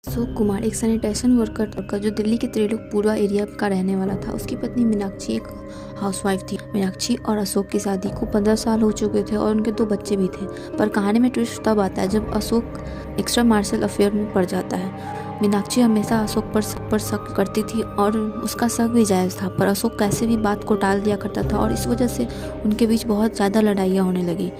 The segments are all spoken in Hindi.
अशोक कुमार एक सैनिटेशन वर्कर का जो दिल्ली के त्रिलोकपुरा एरिया का रहने वाला था। उसकी पत्नी मीनाक्षी एक हाउसवाइफ थी। मीनाक्षी और अशोक की शादी को 15 साल हो चुके थे और उनके 2 बच्चे भी थे। पर कहानी में ट्विस्ट तब आता है जब अशोक एक्स्ट्रा मार्शल अफेयर में पड़ जाता है। मीनाक्षी हमेशा अशोक पर शक करती थी और उसका शक भी जायज़ था, पर अशोक कैसे भी बात को टाल दिया करता था और इस वजह से उनके बीच बहुत ज़्यादा लड़ाइयाँ होने लगी।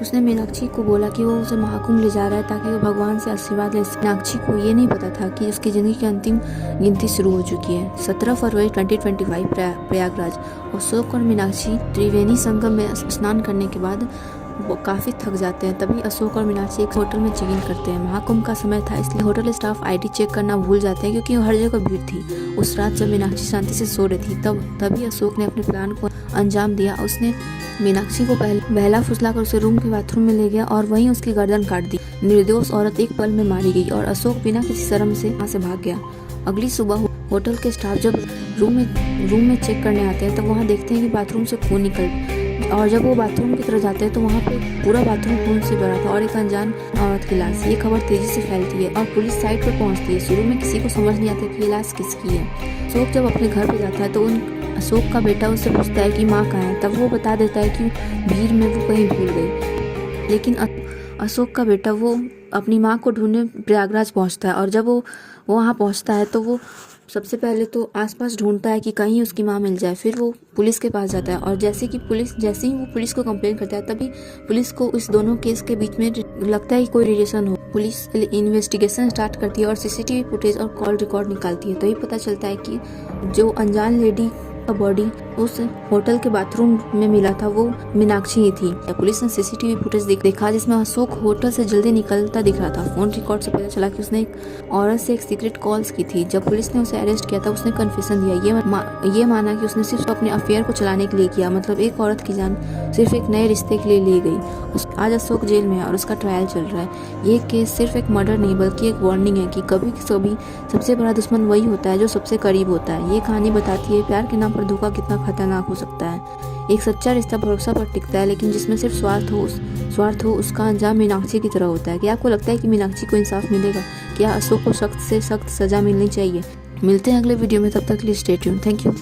उसने मीनाक्षी को बोला कि वो उसे महाकुंभ ले जा रहा है ताकि वो भगवान से आशीर्वाद ले सके। मीनाक्षी को ये नहीं पता था कि उसकी ज़िंदगी की अंतिम गिनती शुरू हो चुकी है। 17 फरवरी 2025 प्रयागराज। अशोक और मीनाक्षी त्रिवेणी संगम में स्नान करने के बाद वो काफ़ी थक जाते हैं। तभी अशोक और मीनाक्षी एक होटल में चेक इन करते हैं। महाकुंभ का समय था, इसलिए होटल स्टाफ आईडी चेक करना भूल जाते हैं क्योंकि हर जगह भीड़ थी। उस रात जब मीनाक्षी शांति से सो रही थी तभी अशोक ने अपने प्लान को अंजाम दिया। उसने मीनाक्षी को बहला फुसला कर उसे रूम के बाथरूम में ले गया और वहीं उसकी गर्दन काट दी। निर्दोष औरत एक पल में मारी गई और अशोक बिना किसी शर्म से वहाँ से भाग गया। अगली सुबह होटल के स्टाफ जब रूम में चेक करने आते हैं तब वहाँ देखते हैं कि बाथरूम से खून और जब वो बाथरूम की तरफ जाते हैं तो वहाँ पे पूरा बाथरूम खून से भरा था और एक अनजान औरत की लाश। ये खबर तेजी से फैलती है और पुलिस साइट पर पहुँचती है। शुरू में किसी को समझ नहीं आता कि ये लाश किसकी है। अशोक जब अपने घर पे जाता है तो अशोक का बेटा उससे पूछता है कि माँ कहाँ है। तब वो बता देता है कि भीड़ में वो कहीं भूल गई। लेकिन अशोक का बेटा वो अपनी माँ को ढूंढने प्रयागराज पहुँचता है और जब वो वहाँ पहुँचता है तो वो सबसे पहले तो आसपास ढूंढता है कि कहीं उसकी माँ मिल जाए। फिर वो पुलिस के पास जाता है और जैसे ही वो पुलिस को कंप्लेन करता है तभी पुलिस को इस दोनों केस के बीच में लगता है कि कोई रिलेशन हो। पुलिस इन्वेस्टिगेशन स्टार्ट करती है और सीसीटीवी फुटेज और कॉल रिकॉर्ड निकालती है। तभी पता चलता है कि जो अनजान लेडी का बॉडी उस होटल के बाथरूम में मिला था वो मीनाक्षी ही थी। पुलिस ने सीसीटीवी फुटेज देखा जिसमें अशोक होटल से जल्दी निकलता दिख रहा था। फोन रिकॉर्ड से पता चला कि उसने एक औरत से एक सीक्रेट कॉल्स की थी। जब पुलिस ने उसे अरेस्ट किया था उसने कन्फेशन दिया। ये माना कि उसने सिर्फ अपने अफेयर को चलाने के लिए किया। मतलब एक औरत की जान सिर्फ एक नए रिश्ते के लिए ली गई। आज अशोक जेल में है और उसका ट्रायल चल रहा है। ये केस सिर्फ एक मर्डर नहीं बल्कि एक वार्निंग है कि कभी सबसे बड़ा दुश्मन वही होता है जो सबसे करीब होता है। ये कहानी बताती है प्यार के नाम पर धोखा कितना खतरनाक हो सकता है। एक सच्चा रिश्ता भरोसा पर टिकता है, लेकिन जिसमें सिर्फ स्वार्थ हो उसका अंजाम मीनाक्षी की तरह होता है। क्या आपको लगता है कि मीनाक्षी को इंसाफ मिलेगा? क्या अशोक को सख्त से सख्त सजा मिलनी चाहिए? मिलते हैं अगले वीडियो में, तब तक के लिए स्टे ट्यून्ड। Thank you.